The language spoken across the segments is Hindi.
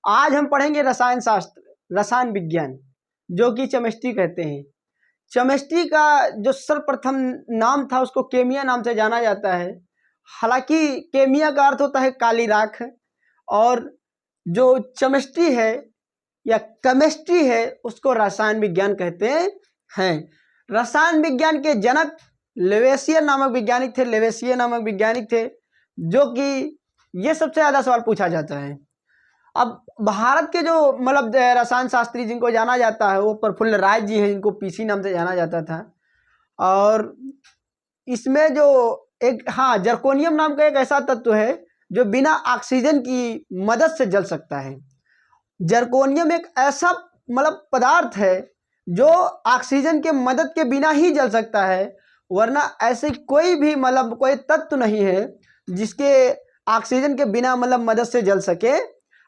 आज हम पढ़ेंगे रसायन शास्त्र, रसायन विज्ञान, जो कि केमिस्ट्री कहते हैं। केमिस्ट्री का जो सर्वप्रथम नाम था उसको केमिया नाम से जाना जाता है। हालांकि केमिया का अर्थ होता है काली राख, और जो केमिस्ट्री है या केमिस्ट्री है उसको रसायन विज्ञान कहते हैं। रसायन विज्ञान के जनक लेवेसियर नामक वैज्ञानिक थे। लेवेसियर नामक वैज्ञानिक थे जो कि ये सबसे ज़्यादा सवाल पूछा जाता है। अब भारत के जो मतलब रसायन शास्त्री जिनको जाना जाता है वो प्रफुल्ल राय जी हैं, जिनको पीसी नाम से जाना जाता था। और इसमें जो एक जर्कोनियम नाम का एक ऐसा तत्व है जो बिना ऑक्सीजन की मदद से जल सकता है। जर्कोनियम एक ऐसा मतलब पदार्थ है जो ऑक्सीजन के मदद के बिना ही जल सकता है, वरना ऐसे कोई भी मतलब कोई तत्व नहीं है जिसके ऑक्सीजन के बिना मतलब मदद से जल सके।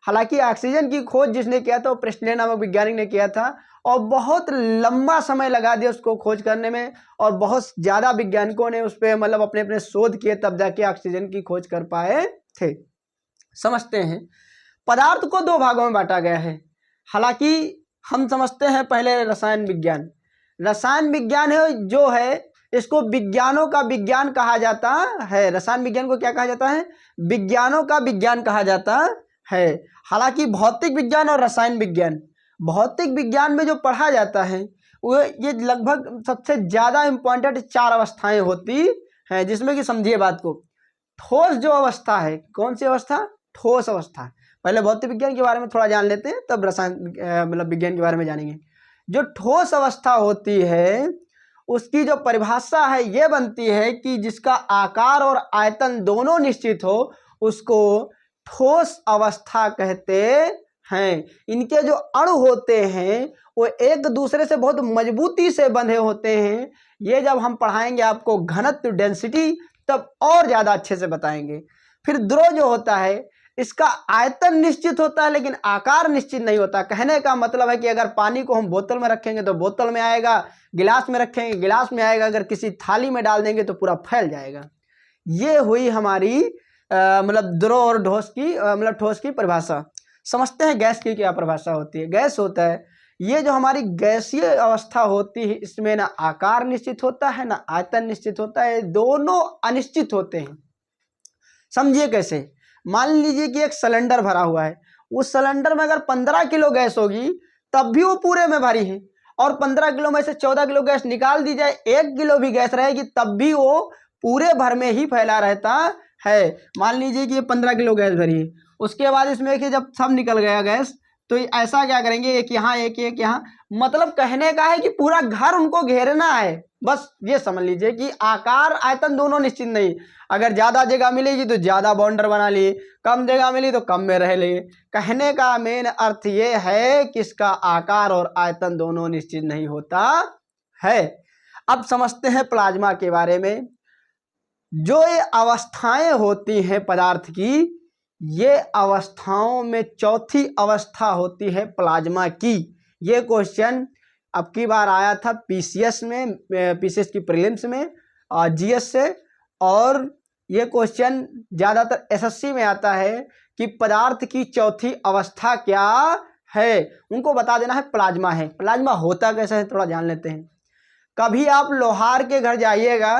हालांकि ऑक्सीजन की खोज जिसने किया था वो प्रेस्टले नामक वैज्ञानिक ने किया था, और बहुत लंबा समय लगा दिया उसको खोज करने में, और बहुत ज़्यादा वैज्ञानिकों ने उस पर मतलब अपने अपने शोध किए तब जाके ऑक्सीजन की खोज कर पाए थे। समझते हैं, पदार्थ को दो भागों में बांटा गया है। हालांकि हम समझते हैं पहले रसायन विज्ञान। रसायन विज्ञान है जो है इसको विज्ञानों का विज्ञान कहा जाता है। रसायन विज्ञान को क्या कहा जाता है? विज्ञानों का विज्ञान कहा जाता है। हालांकि भौतिक विज्ञान और रसायन विज्ञान, भौतिक विज्ञान में जो पढ़ा जाता है वो ये लगभग सबसे ज़्यादा इम्पोर्टेंट 4 अवस्थाएं होती हैं, जिसमें कि समझिए बात को। ठोस जो अवस्था है, कौन सी अवस्था? ठोस अवस्था। पहले भौतिक विज्ञान के बारे में थोड़ा जान लेते हैं, तब रसायन मतलब विज्ञान के बारे में जानेंगे। जो ठोस अवस्था होती है उसकी जो परिभाषा है ये बनती है कि जिसका आकार और आयतन दोनों निश्चित हो उसको ठोस अवस्था कहते हैं। इनके जो अणु होते हैं वो एक दूसरे से बहुत मजबूती से बंधे होते हैं। ये जब हम पढ़ाएंगे आपको घनत्व, डेंसिटी, तब और ज़्यादा अच्छे से बताएंगे। फिर द्रव जो होता है इसका आयतन निश्चित होता है लेकिन आकार निश्चित नहीं होता। कहने का मतलब है कि अगर पानी को हम बोतल में रखेंगे तो बोतल में आएगा, गिलास में रखेंगे गिलास में आएगा, अगर किसी थाली में डाल देंगे तो पूरा फैल जाएगा। ये हुई हमारी मतलब द्रव और ठोस की मतलब ठोस की परिभाषा। समझते हैं गैस की क्या परिभाषा होती है। गैस होता है ये जो हमारी गैसीय अवस्था होती है, इसमें ना आकार निश्चित होता है ना आयतन निश्चित होता है, दोनों अनिश्चित होते हैं। समझिए कैसे? मान लीजिए कि एक सिलेंडर भरा हुआ है, उस सिलेंडर में अगर 15 किलो गैस होगी तब भी वो पूरे में भरी है, और 15 किलो में से 14 किलो गैस निकाल दी जाए, 1 किलो भी गैस रहेगी तब भी वो पूरे भर में ही फैला रहता है। मान लीजिए कि ये 15 किलो गैस भरी है, उसके बाद इसमें कि जब सब निकल गया गैस तो ऐसा क्या करेंगे, एक यहाँ एक यहाँ, मतलब कहने का है कि पूरा घर उनको घेरना है। बस ये समझ लीजिए कि आकार आयतन दोनों निश्चित नहीं। अगर ज़्यादा जगह मिलेगी तो ज़्यादा बाउंडर बना लिए, कम जगह मिली तो कम में रह लिए। कहने का मेन अर्थ ये है कि इसका आकार और आयतन दोनों निश्चित नहीं होता है। अब समझते हैं प्लाज्मा के बारे में। जो ये अवस्थाएं होती हैं पदार्थ की, ये अवस्थाओं में चौथी अवस्था होती है प्लाज्मा की। ये क्वेश्चन अब की बार आया था पीसीएस में, पीसीएस की प्रीलिम्स में और जीएस से, और ये क्वेश्चन ज़्यादातर एसएससी में आता है कि पदार्थ की चौथी अवस्था क्या है। उनको बता देना है प्लाज्मा है। प्लाज्मा होता कैसा है थोड़ा जान लेते हैं। कभी आप लोहार के घर जाइएगा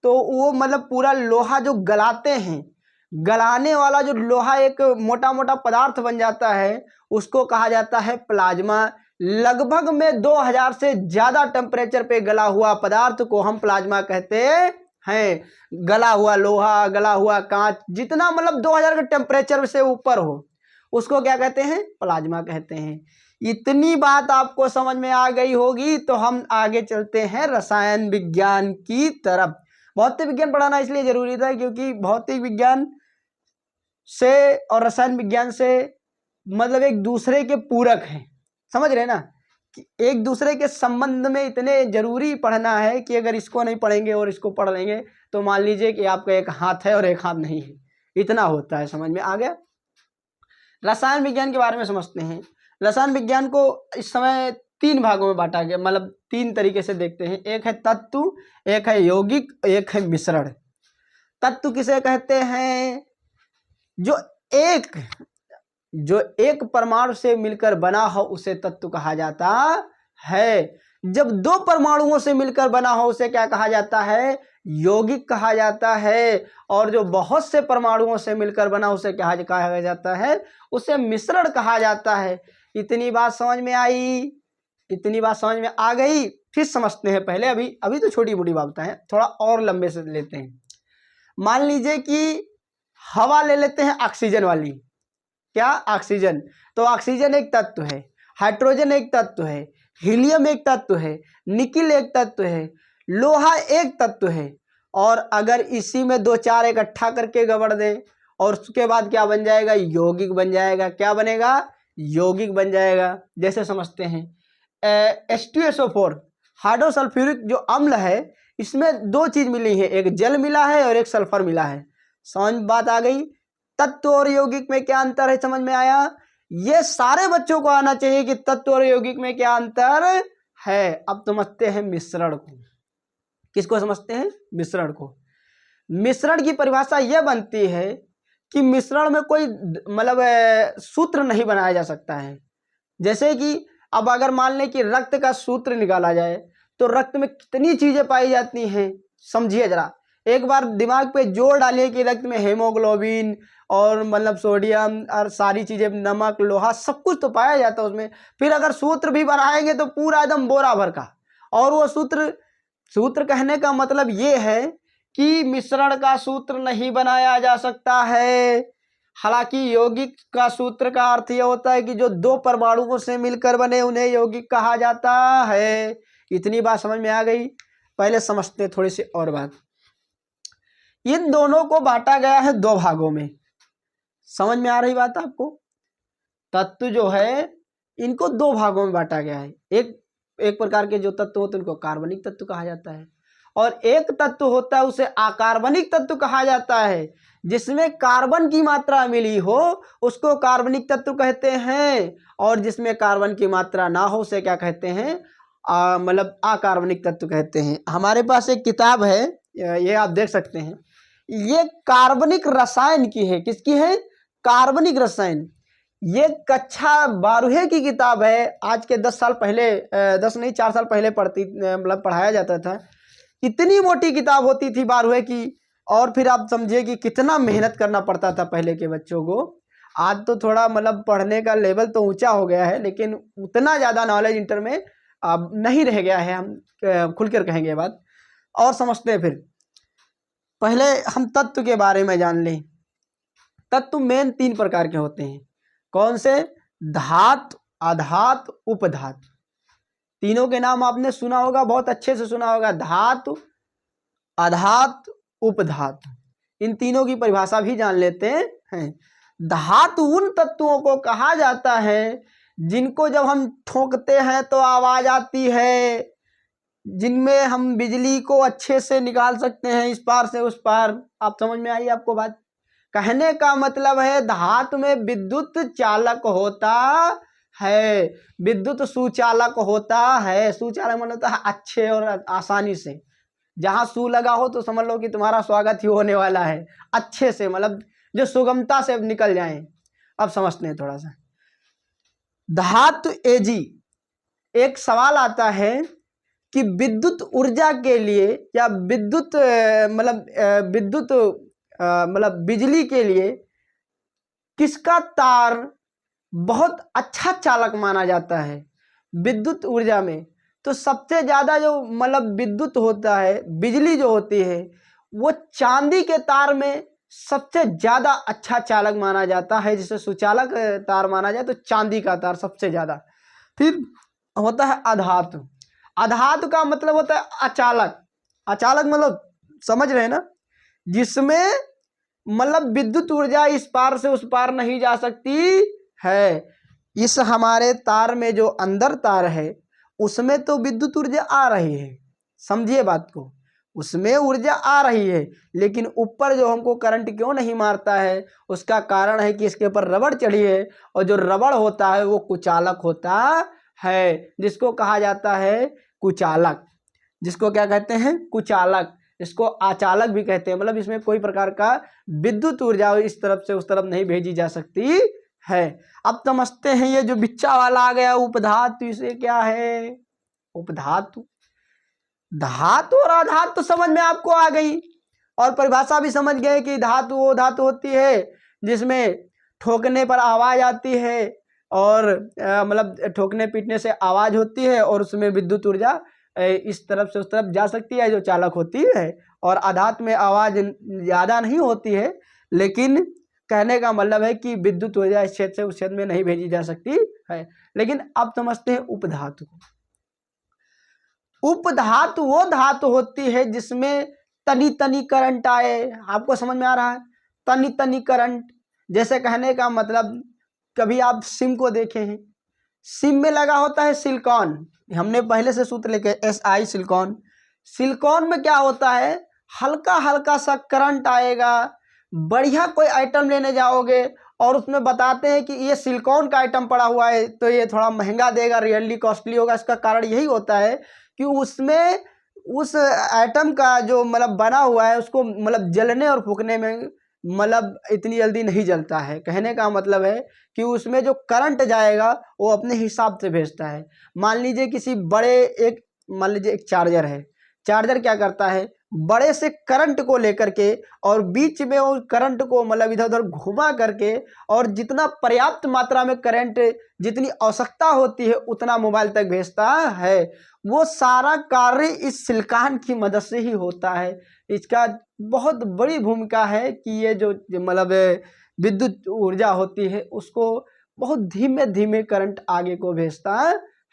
तो वो मतलब पूरा लोहा जो गलाते हैं, गलाने वाला जो लोहा एक मोटा मोटा पदार्थ बन जाता है उसको कहा जाता है प्लाज्मा। लगभग में 2000 से ज़्यादा टेम्परेचर पे गला हुआ पदार्थ को हम प्लाज्मा कहते हैं। गला हुआ लोहा, गला हुआ कांच, जितना मतलब 2000 के टेम्परेचर से ऊपर हो उसको क्या कहते हैं? प्लाज्मा कहते हैं। इतनी बात आपको समझ में आ गई होगी तो हम आगे चलते हैं रसायन विज्ञान की तरफ। भौतिक विज्ञान पढ़ाना इसलिए जरूरी था क्योंकि भौतिक विज्ञान से और रसायन विज्ञान से मतलब एक दूसरे के पूरक हैं। समझ रहे ना कि एक दूसरे के संबंध में इतने जरूरी पढ़ना है कि अगर इसको नहीं पढ़ेंगे और इसको पढ़ लेंगे तो मान लीजिए कि आपका एक हाथ है और एक हाथ नहीं है, इतना होता है। समझ में आ गया? रसायन विज्ञान के बारे में समझते हैं। रसायन विज्ञान को इस समय 3 भागों में बांटा गया, मतलब 3 तरीके से देखते हैं। एक है तत्व, एक है यौगिक, एक है मिश्रण। तत्व किसे कहते हैं? जो एक जो एक परमाणु से मिलकर बना हो उसे तत्व कहा जाता है। जब दो परमाणुओं से मिलकर बना हो उसे क्या कहा जाता है? यौगिक कहा जाता है। और जो बहुत से परमाणुओं से मिलकर बना उसे क्या कहा जाता है? उसे मिश्रण कहा जाता है। इतनी बात समझ में आई? इतनी बात समझ में आ गई? फिर समझते हैं। पहले अभी तो छोटी मोटी बातें हैं, थोड़ा और लंबे से लेते हैं। मान लीजिए कि हवा ले लेते हैं, ऑक्सीजन वाली। क्या? ऑक्सीजन। तो ऑक्सीजन एक तत्व है, हाइड्रोजन एक तत्व है, हीलियम एक तत्व है, निकिल एक तत्व है, लोहा एक तत्व है। और अगर इसी में दो चार इकट्ठा करके गबड़ दें और उसके बाद क्या बन जाएगा? यौगिक बन जाएगा। क्या बनेगा? यौगिक बन जाएगा। जैसे समझते हैं H2SO4 हाइड्रोसल्फ्यूरिक जो अम्ल है, इसमें दो चीज मिली है, एक जल मिला है और एक सल्फर मिला है। समझ बात आ गई? तत्व और यौगिक में क्या अंतर है, समझ में आया? ये सारे बच्चों को आना चाहिए कि तत्व और यौगिक में क्या अंतर है। अब समझते हैं मिश्रण को। किसको समझते हैं? मिश्रण को। मिश्रण की परिभाषा यह बनती है कि मिश्रण में कोई मतलब सूत्र नहीं बनाया जा सकता है। जैसे कि अब अगर मान लें कि रक्त का सूत्र निकाला जाए तो रक्त में कितनी चीजें पाई जाती हैं, समझिए जरा। एक बार दिमाग पे जोर डालिए कि रक्त में हेमोग्लोबिन और मतलब सोडियम और सारी चीजें, नमक, लोहा, सब कुछ तो पाया जाता है उसमें। फिर अगर सूत्र भी बनाएंगे तो पूरा एकदम बोरा भर का। और वो सूत्र कहने का मतलब ये है कि मिश्रण का सूत्र नहीं बनाया जा सकता है। हालांकि यौगिक का सूत्र का अर्थ यह होता है कि जो दो परमाणुओं से मिलकर बने उन्हें यौगिक कहा जाता है। इतनी बात समझ में आ गई? पहले समझते थोड़ी सी और बात। इन दोनों को बांटा गया है दो भागों में। समझ में आ रही बात आपको? तत्व जो है इनको दो भागों में बांटा गया है। एक प्रकार के जो तत्व होते हैं उनको कार्बनिक तत्व कहा जाता है, और एक तत्व होता है उसे अकार्बनिक तत्व कहा जाता है। जिसमें कार्बन की मात्रा मिली हो उसको कार्बनिक तत्व कहते हैं, और जिसमें कार्बन की मात्रा ना हो उसे क्या कहते हैं? मतलब अकार्बनिक तत्व कहते हैं। हमारे पास एक किताब है, ये आप देख सकते हैं। ये कार्बनिक रसायन की है। किसकी है? कार्बनिक रसायन। ये कक्षा 12वीं की किताब है। आज के 10 साल पहले, 10 नहीं 4 साल पहले मतलब पढ़ाया जाता था। इतनी मोटी किताब होती थी 12वीं की। और फिर आप समझिए कि कितना मेहनत करना पड़ता था पहले के बच्चों को। आज तो थोड़ा मतलब पढ़ने का लेवल तो ऊंचा हो गया है, लेकिन उतना ज़्यादा नॉलेज इंटर में अब नहीं रह गया है। हम खुलकर कहेंगे बात और समझते हैं। फिर पहले हम तत्व के बारे में जान लें। तत्व मेन 3 प्रकार के होते हैं। कौन से? धातु, अधातु, उपधातु। तीनों के नाम आपने सुना होगा, बहुत अच्छे से सुना होगा। धातु, अधातु, उपधातु। इन तीनों की परिभाषा भी जान लेते हैं। धातु उन तत्वों को कहा जाता है जिनको जब हम ठोकते हैं तो आवाज आती है, जिनमें हम बिजली को अच्छे से निकाल सकते हैं इस पार से उस पार। आप समझ में आई आपको बात? कहने का मतलब है धातु में विद्युत चालक होता है, विद्युत सुचालक होता है। सुचालक मतलब होता है अच्छे और आसानी से। जहां सु लगा हो तो समझ लो कि तुम्हारा स्वागत ही होने वाला है, अच्छे से, मतलब जो सुगमता से निकल जाए। अब समझते हैं थोड़ा सा। धातु एजी, एक सवाल आता है कि विद्युत ऊर्जा के लिए या विद्युत मतलब बिजली के लिए किसका तार बहुत अच्छा चालक माना जाता है? विद्युत ऊर्जा में तो सबसे ज्यादा जो मतलब विद्युत होता है, बिजली जो होती है, वो चांदी के तार में सबसे ज्यादा अच्छा चालक माना जाता है। जिसे सुचालक तार माना जाए तो चांदी का तार सबसे ज्यादा। फिर होता है अधातु। अधातु का मतलब होता है अचालक। अचालक मतलब समझ रहे हैं ना? जिसमें मतलब विद्युत ऊर्जा इस पार से उस पार नहीं जा सकती है। इस हमारे तार में जो अंदर तार है उसमें तो विद्युत ऊर्जा आ रही है, समझिए बात को। उसमें ऊर्जा आ रही है, लेकिन ऊपर जो हमको करंट क्यों नहीं मारता है उसका कारण है कि इसके ऊपर रबड़ चढ़ी है, और जो रबड़ होता है वो कुचालक होता है, जिसको कहा जाता है कुचालक। जिसको क्या कहते हैं? कुचालक। इसको आचालक भी कहते हैं। मतलब इसमें कोई प्रकार का विद्युत ऊर्जा इस तरफ से उस तरफ नहीं भेजी जा सकती है। अब समझते हैं ये जो बिच्चा वाला आ गया उपधातु, इसे क्या है? उपधातु। धातु और अधातु तो समझ में आपको आ गई, और परिभाषा भी समझ गए कि धातु वो धातु होती है जिसमें ठोकने पर आवाज आती है, और मतलब ठोकने पीटने से आवाज होती है, और उसमें विद्युत ऊर्जा इस तरफ से उस तरफ जा सकती है, जो चालक होती है। और अधातु में आवाज ज़्यादा नहीं होती है, लेकिन कहने का मतलब है कि विद्युत ऊर्जा इस क्षेत्र से उस क्षेत्र में नहीं भेजी जा सकती है। लेकिन अब समझते हैं उपधातु को। उपधातु वो धातु होती है जिसमें तनी तनी करंट आए। आपको समझ में आ रहा है? तनी तनी करंट, जैसे कहने का मतलब, कभी आप सिम को देखे हैं, सिम में लगा होता है सिलिकॉन, हमने पहले से सूत्र लेके SI सिलिकॉन। सिलिकॉन में क्या होता है, हल्का हल्का सा करंट आएगा। बढ़िया कोई आइटम लेने जाओगे और उसमें बताते हैं कि ये सिलिकॉन का आइटम पड़ा हुआ है, तो ये थोड़ा महंगा देगा, रियली कॉस्टली होगा। इसका कारण यही होता है कि उसमें उस आइटम का जो मतलब बना हुआ है उसको मतलब जलने और फूकने में मतलब इतनी जल्दी नहीं जलता है। कहने का मतलब है कि उसमें जो करंट जाएगा वो अपने हिसाब से भेजता है। मान लीजिए किसी बड़े मान लीजिए एक चार्जर है। चार्जर क्या करता है, बड़े से करंट को लेकर के और बीच में उस करंट को मतलब इधर उधर घुमा करके, और जितना पर्याप्त मात्रा में करंट, जितनी आवश्यकता होती है उतना मोबाइल तक भेजता है। वो सारा कार्य इस सिलिकॉन की मदद से ही होता है। इसका बहुत बड़ी भूमिका है कि ये जो मतलब विद्युत ऊर्जा होती है उसको बहुत धीमे धीमे करंट आगे को भेजता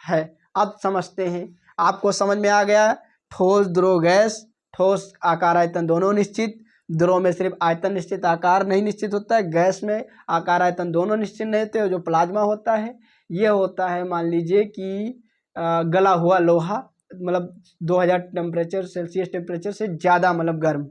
है। अब समझते हैं, आपको समझ में आ गया। ठोस, द्रव, गैस। ठोस आकार आयतन दोनों निश्चित, द्रव में सिर्फ आयतन निश्चित, आकार नहीं निश्चित होता है। गैस में आकार आयतन दोनों निश्चित नहीं होते। जो प्लाज्मा होता है ये होता है, मान लीजिए कि गला हुआ लोहा, मतलब 2000 टेम्परेचर सेल्सियस टेम्परेचर से ज़्यादा मतलब गर्म।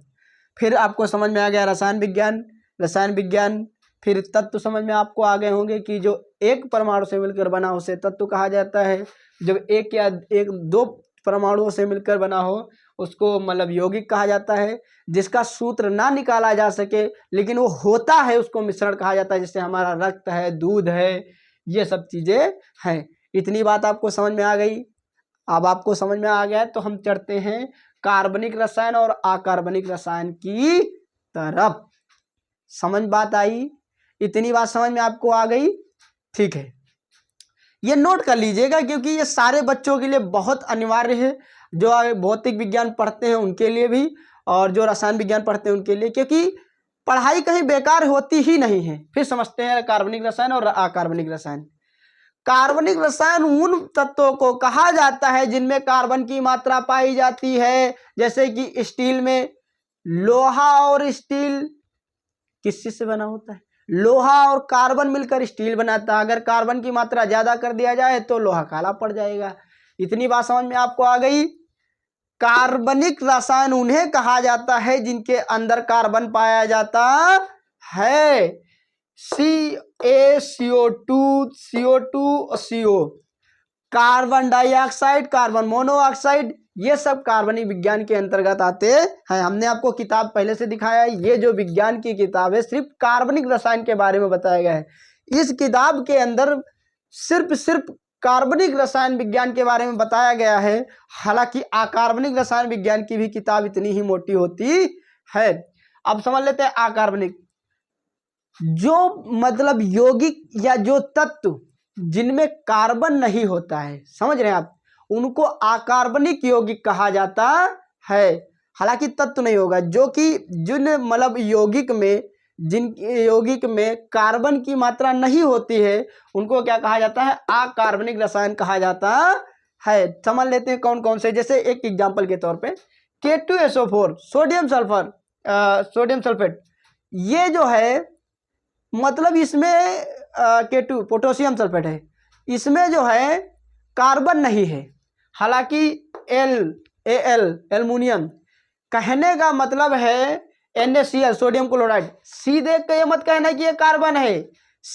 फिर आपको समझ में आ गया रसायन विज्ञान। रसायन विज्ञान फिर तत्व समझ में आपको आ गए होंगे कि जो एक परमाणु से मिलकर बना उसे तत्व कहा जाता है। जब एक या एक दो परमाणुओं से मिलकर बना हो उसको मतलब यौगिक कहा जाता है। जिसका सूत्र ना निकाला जा सके लेकिन वो होता है उसको मिश्रण कहा जाता है। जैसे हमारा रक्त है, दूध है, ये सब चीज़ें हैं। इतनी बात आपको समझ में आ गई। अब आपको समझ में आ गया है तो हम चढ़ते हैं कार्बनिक रसायन और अकार्बनिक रसायन की तरफ। समझ बात आई? इतनी बात समझ में आपको आ गई? ठीक है, ये नोट कर लीजिएगा क्योंकि ये सारे बच्चों के लिए बहुत अनिवार्य है। जो भौतिक विज्ञान पढ़ते हैं उनके लिए भी, और जो रसायन विज्ञान पढ़ते हैं उनके लिए, क्योंकि पढ़ाई कहीं बेकार होती ही नहीं है। फिर समझते हैं कार्बनिक रसायन और अकार्बनिक रसायन। कार्बनिक रसायन उन तत्वों को कहा जाता है जिनमें कार्बन की मात्रा पाई जाती है। जैसे कि स्टील में, लोहा और स्टील किस चीज से बना होता है? लोहा और कार्बन मिलकर स्टील बनाता है। अगर कार्बन की मात्रा ज्यादा कर दिया जाए तो लोहा काला पड़ जाएगा। इतनी बात समझ में आपको आ गई। कार्बनिक रसायन उन्हें कहा जाता है जिनके अंदर कार्बन पाया जाता है। CaCO2, CO2, CO, carbon dioxide, carbon monoxide, ये सब कार्बनिक विज्ञान के अंतर्गत आते हैं। हमने आपको किताब पहले से दिखाया है। ये जो विज्ञान की किताब है सिर्फ कार्बनिक रसायन के बारे में बताया गया है। इस किताब के अंदर सिर्फ कार्बनिक रसायन विज्ञान के बारे में बताया गया है। हालांकि अकार्बनिक रसायन विज्ञान की भी किताब इतनी ही मोटी होती है। अब समझ लेते हैं अकार्बनिक। जो मतलब यौगिक या जो तत्व जिनमें कार्बन नहीं होता है, समझ रहे हैं आप, उनको अकार्बनिक यौगिक कहा जाता है। हालांकि तत्व नहीं होगा, जो कि जिन मतलब जिन यौगिक में कार्बन की मात्रा नहीं होती है उनको क्या कहा जाता है? अकार्बनिक रसायन कहा जाता है। समझ लेते हैं कौन कौन से। जैसे एक एग्जांपल के तौर पे K2SO4, sodium sulphur, sodium sulphate, ये जो है मतलब इसमें K2 पोटेशियम सल्फेट है, इसमें जो है कार्बन नहीं है। हालांकि Al एल्युमिनियम, कहने का मतलब है NaCl सोडियम क्लोराइड, सीधे ये मत कहना कि ये कार्बन है।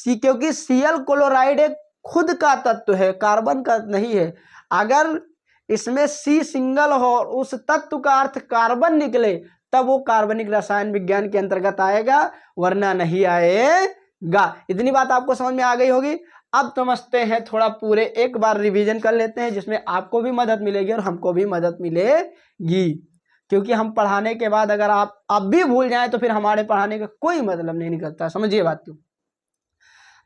क्योंकि Cl क्लोराइड एक खुद का तत्व है, कार्बन का नहीं है। अगर इसमें C सिंगल हो, उस तत्व का अर्थ कार्बन निकले, तब वो कार्बनिक रसायन विज्ञान के अंतर्गत आएगा, वरना नहीं आएगा। गा। इतनी बात आपको समझ में आ गई होगी। अब समझते हैं थोड़ा, पूरे एक बार रिवीजन कर लेते हैं, जिसमें आपको भी मदद मिलेगी और हमको भी मदद मिलेगी। क्योंकि हम पढ़ाने के बाद अगर आप भी भूल जाएं तो फिर हमारे पढ़ाने का कोई मतलब नहीं निकलता। समझिए बात को।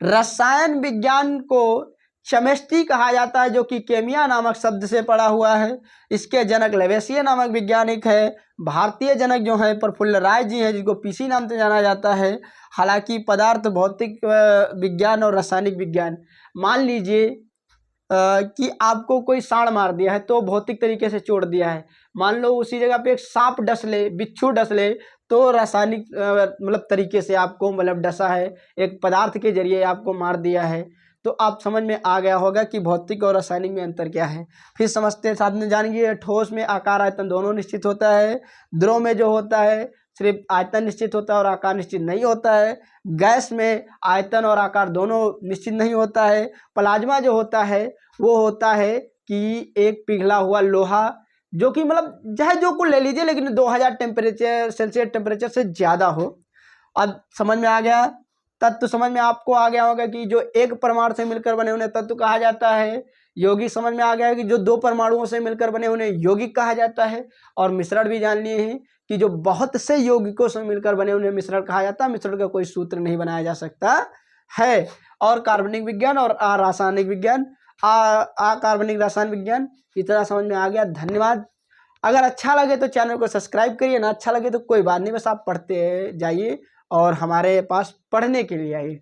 रसायन विज्ञान को केमिस्ट्री कहा जाता है, जो कि केमिया नामक शब्द से पड़ा हुआ है। इसके जनक लेवेसियर नामक वैज्ञानिक है। भारतीय जनक जो है प्रफुल्ल राय जी हैं, जिनको पीसी नाम से जाना जाता है। हालांकि पदार्थ भौतिक विज्ञान और रासायनिक विज्ञान, मान लीजिए कि आपको कोई साड़ मार दिया है तो भौतिक तरीके से चोट दिया है, मान लो उसी जगह पे एक सांप डस ले, बिच्छू डस ले, तो रासायनिक मतलब तरीके से आपको मतलब डसा है, एक पदार्थ के जरिए आपको मार दिया है। तो आप समझ में आ गया होगा कि भौतिक और रासायनिक में अंतर क्या है। फिर समझते हैं, साथ में जानिए, ठोस में आकार आयतन दोनों निश्चित होता है। द्रव में जो होता है सिर्फ आयतन निश्चित होता है और आकार निश्चित नहीं होता है। गैस में आयतन और आकार दोनों निश्चित नहीं होता है। प्लाज्मा जो होता है वो होता है कि एक पिघला हुआ लोहा, जो कि मतलब चाहे जो को ले लीजिए, लेकिन 2000 टेम्परेचर सेल्सियस टेम्परेचर से ज़्यादा हो। अब समझ में आ गया। तत्व समझ में आपको आ गया होगा कि जो एक परमाणु से मिलकर बने उन्हें तत्व कहा जाता है। यौगिक समझ में आ गया है कि जो दो परमाणुओं से मिलकर बने उन्हें यौगिक कहा जाता है। और मिश्रण भी जान लिए हैं कि जो बहुत से यौगिकों से मिलकर बने उन्हें मिश्रण कहा जाता है। मिश्रण का कोई सूत्र नहीं बनाया जा सकता है। और कार्बनिक विज्ञान और रासायनिक विज्ञान, कार्बनिक रासायनिक विज्ञान, इतना समझ में आ गया। धन्यवाद। अगर अच्छा लगे तो चैनल को सब्सक्राइब करिए, ना अच्छा लगे तो कोई बात नहीं, बस आप पढ़ते जाइए और हमारे पास पढ़ने के लिए आइए।